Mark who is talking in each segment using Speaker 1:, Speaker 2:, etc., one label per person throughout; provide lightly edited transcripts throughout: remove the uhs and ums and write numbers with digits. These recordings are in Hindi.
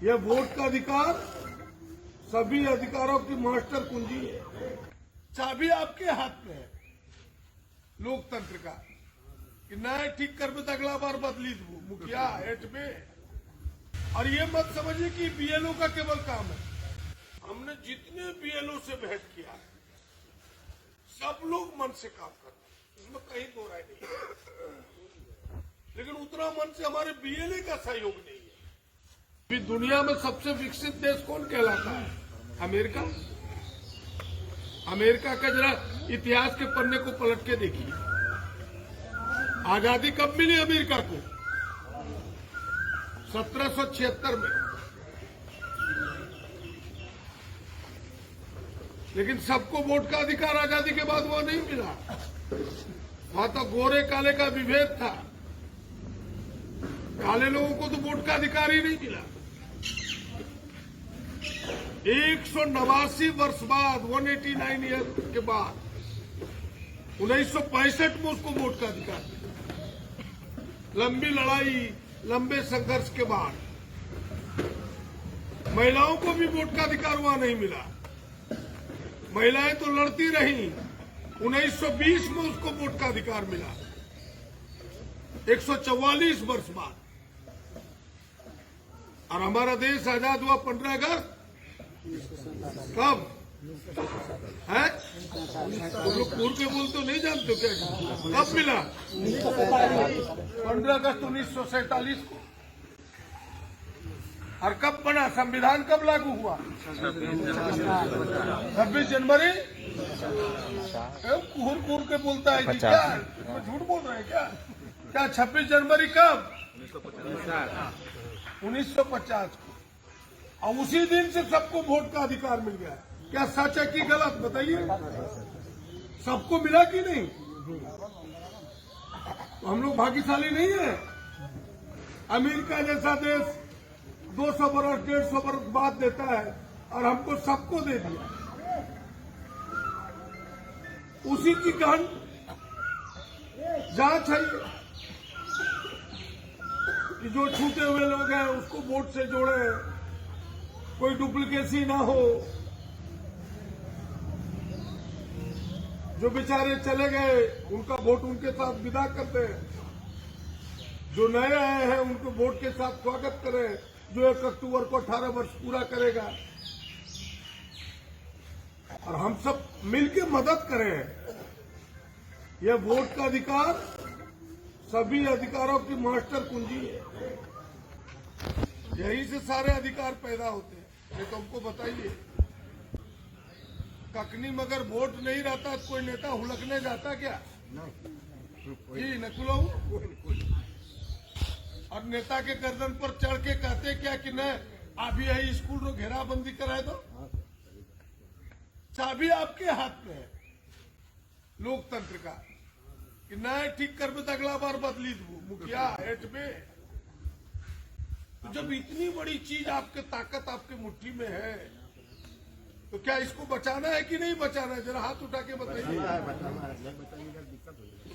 Speaker 1: यह वोट का अधिकार सभी अधिकारों की मास्टर कुंजी है। चाबी आपके हाथ में है लोकतंत्र का कि नए ठीक कर में तो अगला बार बदली दू मुखिया हेठ में। और ये मत समझिए कि बीएलओ का केवल काम है। हमने जितने बीएलओ से भेंट किया है सब लोग मन से काम कर रहे हैं, इसमें कहीं दो राय नहीं। लेकिन उतना मन से हमारे बीएलए का सहयोग नहीं है। अभी दुनिया में सबसे विकसित देश कौन कहलाता है? अमेरिका। अमेरिका का जरा इतिहास के पन्ने को पलट के देखिए। आजादी कब मिली अमेरिका को? 1776 में। लेकिन सबको वोट का अधिकार आजादी के बाद वो नहीं मिला। वहां तो गोरे काले का विभेद था। काले लोगों को तो वोट का अधिकार ही नहीं मिला। 189 वर्ष बाद 189 ईयर के बाद 1965 में उसको वोट का अधिकार मिला। लंबी लड़ाई, लंबे संघर्ष के बाद महिलाओं को भी वोट का अधिकार वहां नहीं मिला। महिलाएं तो लड़ती रहीं। 1920 में उसको वोट का अधिकार मिला, 144 वर्ष बाद। और हमारा देश आजाद हुआ 15 अगस्त कब है? तुम लोग पूर्व के बोल तो नहीं जानते क्या? कब मिला? 15 अगस्त 1947 को। और कब बना संविधान? कब लागू हुआ? 26 जनवरी। कूर के बोलता है जी, क्या झूठ बोल रहे हैं क्या? क्या 26 जनवरी कब? 1950 को। और उसी दिन से सबको वोट का अधिकार मिल गया। क्या सच है कि गलत बताइए? सबको मिला कि नहीं? तो हम लोग भाग्यशाली नहीं है? अमेरिका जैसा देश 200 बरस 150 बरस बाद देता है और हमको सबको दे दिया। उसी की गहन जांच है कि जो छूटे हुए लोग हैं उसको वोट से जोड़े, कोई डुप्लीकेसी ना हो। जो बेचारे चले गए उनका वोट उनके साथ विदा करते हैं। जो नए आए हैं उनको वोट के साथ स्वागत करें। जो 1 अक्टूबर को 18 वर्ष पूरा करेगा, और हम सब मिलकर मदद करें। यह वोट का अधिकार सभी अधिकारों की मास्टर कुंजी है। यहीं से सारे अधिकार पैदा होते हैं। ये तो हमको बताइए, ककनी मगर वोट नहीं रहता तो कोई नेता हुलकने जाता क्या? जी नकुलो। और नेता के गर्दन पर चढ़ के कहते क्या कि न अभी यही स्कूल रो घेराबंदी कराए दो। चाबी आपके हाथ में है लोकतंत्र का कि नए ठीक कर में तो अगला बार बदली दू मुखिया हेठ में। तो जब इतनी बड़ी चीज आपके ताकत आपके मुट्ठी में है तो क्या इसको बचाना है कि नहीं बचाना है? जरा हाथ उठा के बताइए।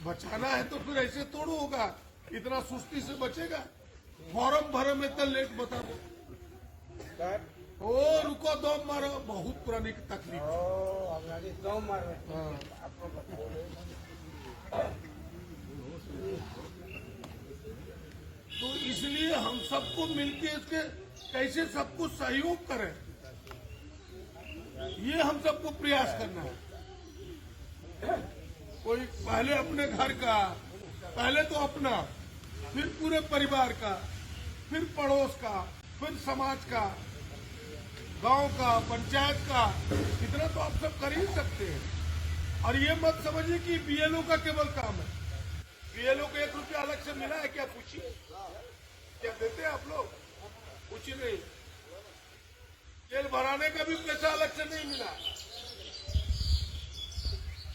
Speaker 1: बचाना है तो फिर ऐसे तोड़ो होगा, इतना सुस्ती से बचेगा? फॉर्म भरे में तो लेट बता दो। ओ रुको, दम मारो, बहुत पुरानी तकलीफ। तो इसलिए हम सबको मिलके इसके कैसे सबको सहयोग करें, ये हम सबको प्रयास करना है। कोई पहले अपने घर का, पहले तो अपना, फिर पूरे परिवार का, फिर पड़ोस का, फिर समाज का, गांव का, पंचायत का। इतना तो आप सब कर ही सकते हैं। और ये मत समझिए कि बीएलओ का केवल काम है। बीएलओ को 1 रुपया अलग से मिला है क्या? पूछिए, क्या देते हैं आप लोग? पूछिए नहीं। तेल भराने का भी पैसा अलग से नहीं मिला,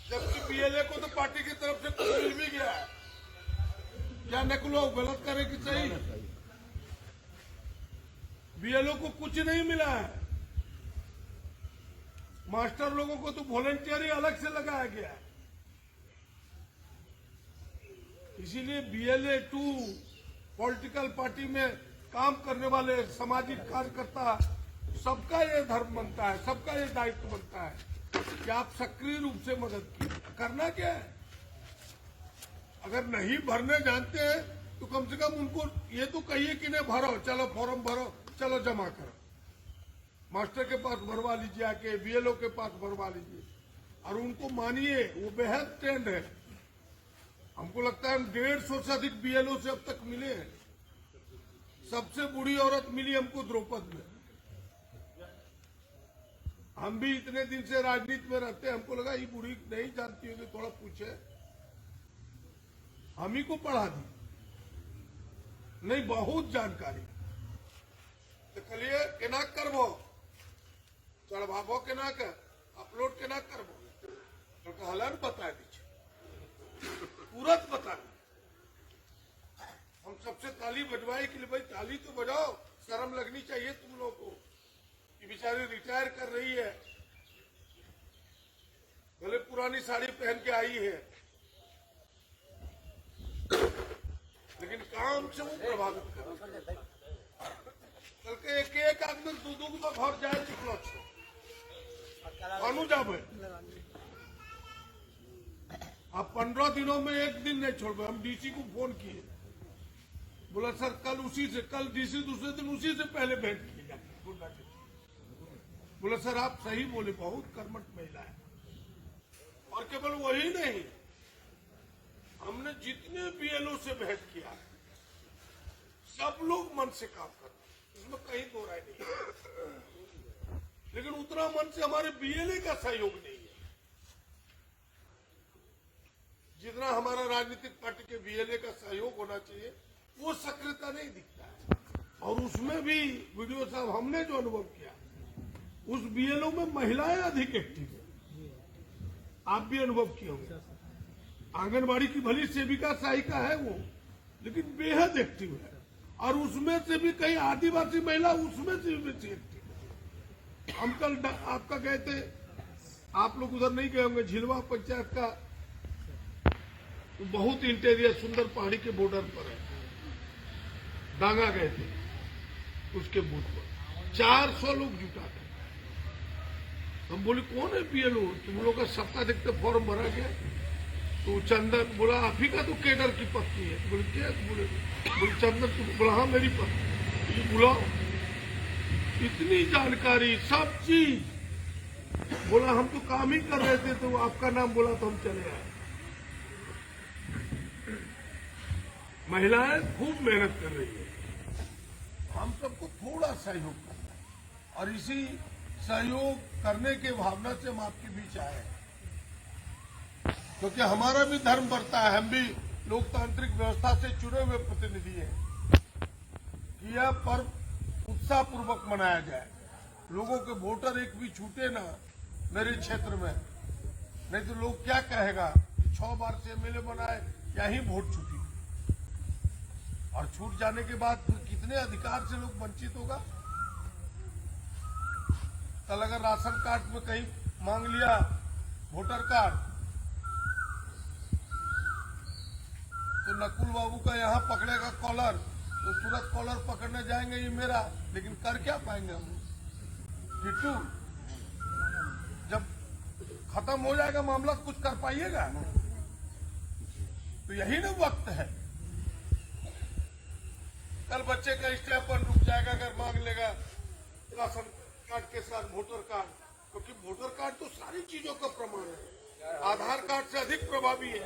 Speaker 1: जबकि बीएलए को तो पार्टी की तरफ से कुछ मिल भी गया है। क्या नकुलो गलत करे कि सही? बीएलओ को कुछ नहीं मिला है। मास्टर लोगों को तो वॉलंटियरी अलग से लगाया गया है। इसीलिए बीएलए 2 पॉलिटिकल पार्टी में काम करने वाले सामाजिक कार्यकर्ता, सबका ये धर्म बनता है, सबका ये दायित्व बनता है कि आप सक्रिय रूप से मदद कीजिए। करना क्या है, अगर नहीं भरने जानते हैं तो कम से कम उनको ये तो कहिए कि नहीं भरो, चलो फॉर्म भरो, चलो जमा करो। मास्टर के पास भरवा लीजिए, आके बीएलओ के पास भरवा लीजिए और उनको मानिए, वो बेहद ट्रेंड है। हमको लगता है हम 150 से अधिक बीएलओ से अब तक मिले हैं। सबसे बूढ़ी औरत मिली हमको द्रौपद में। हम भी इतने दिन से राजनीति में रहते हैं, हमको लगा ये बूढ़ी नहीं जानती होगी, थोड़ा पूछे, हम ही को पढ़ा दी। नहीं, बहुत जानकारी। तो कलिए केना करबो, चढ़ाबो केना कर, अपलोड केना करबो, तो कहलन बता दीजिए, तुरंत बता दी। हम सबसे ताली बजवाए कि भाई ताली तो बजाओ, शर्म लगनी चाहिए तुम लोगों को कि बेचारी रिटायर कर रही है, भले पुरानी साड़ी पहन के आई है, लेकिन काम से वो प्रभावित कर। कल के एक आदमी दो तो घर जाए निकलो छो जाबे, आप 15 दिनों में एक दिन नहीं छोड़। हम डीसी को फोन किए, बोला सर कल डीसी दूसरे दिन उसी से पहले भेंट किया। बोला सर आप सही बोले, बहुत कर्मठ महिला है। और केवल वही नहीं, हमने जितने बीएलओ से भेंट किया सब लोग मन से काम कर रहे हैं, इसमें कहीं दो राय नहीं। लेकिन उतना मन से हमारे बीएलए का सहयोग नहीं है जितना हमारा राजनीतिक पार्टी के बीएलए का सहयोग होना चाहिए। वो सक्रियता नहीं दिखता है। और उसमें भी वीडियो साहब हमने जो अनुभव किया, उस बीएलओ में महिलाएं अधिक एक्टिव है। आप भी अनुभव किए होंगे। आंगनबाड़ी की भली सेविका सहायिका है वो, लेकिन बेहद एक्टिव है। और उसमें से भी कई आदिवासी महिला उसमें से भी बेसी एक्टिव है। हम कल आपका गए थे, आप लोग उधर नहीं गए होंगे, झिलवा पंचायत का बहुत इंटीरियर सुंदर पहाड़ी के बॉर्डर पर है, डांगा गए थे। उसके बूथ पर 400 लोग जुटा थे। हम बोले कौन है बीएलओ, तुम लोग का सबका देखते फॉर्म भरा गया। तो चंदन बोला आप ही का तो केडर की पत्नी है। बोले क्या, बोले चंदन, तुम बोला हाँ मेरी पत्नी। ये बुलाओ, इतनी जानकारी, सब चीज। बोला हम तो काम ही कर रहे थे, तो आपका नाम बोला तो हम चले आए। महिलाएं खूब मेहनत कर रही है। हम सबको थोड़ा सहयोग करना है और इसी सहयोग करने के भावना से हम आपके बीच आए हैं, क्योंकि हमारा भी धर्म बढ़ता है। हम भी लोकतांत्रिक व्यवस्था से चुने हुए प्रतिनिधि हैं कि यह पर्व उत्साह पूर्वक मनाया जाए। लोगों के वोटर एक भी छूटे ना मेरे क्षेत्र में, नहीं तो लोग क्या कहेगा, 6 बार से एमएलए बनाए, यही वोट छूटी। और छूट जाने के बाद फिर कितने अधिकार से लोग वंचित होगा। कल अगर राशन कार्ड में कहीं मांग लिया वोटर कार्ड, तो नकुल बाबू का यहां पकड़ेगा कॉलर, तो तुरंत कॉलर पकड़ने जाएंगे ये मेरा, लेकिन कर क्या पाएंगे हम। किट्टू, जब खत्म हो जाएगा मामला कुछ कर पाइएगा। तो यही ना वक्त है। कल बच्चे का स्टेपन रुक जाएगा अगर मांग लेगा राशन कार्ड के साथ वोटर कार्ड, क्योंकि वोटर कार्ड तो सारी चीजों का प्रमाण है, आधार कार्ड से अधिक प्रभावी है।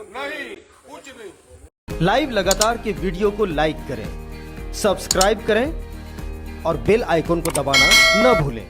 Speaker 1: नहीं, कुछ नहीं।
Speaker 2: लाइव लगातार के वीडियो को लाइक करें, सब्सक्राइब करें और बेल आइकॉन को दबाना न भूलें।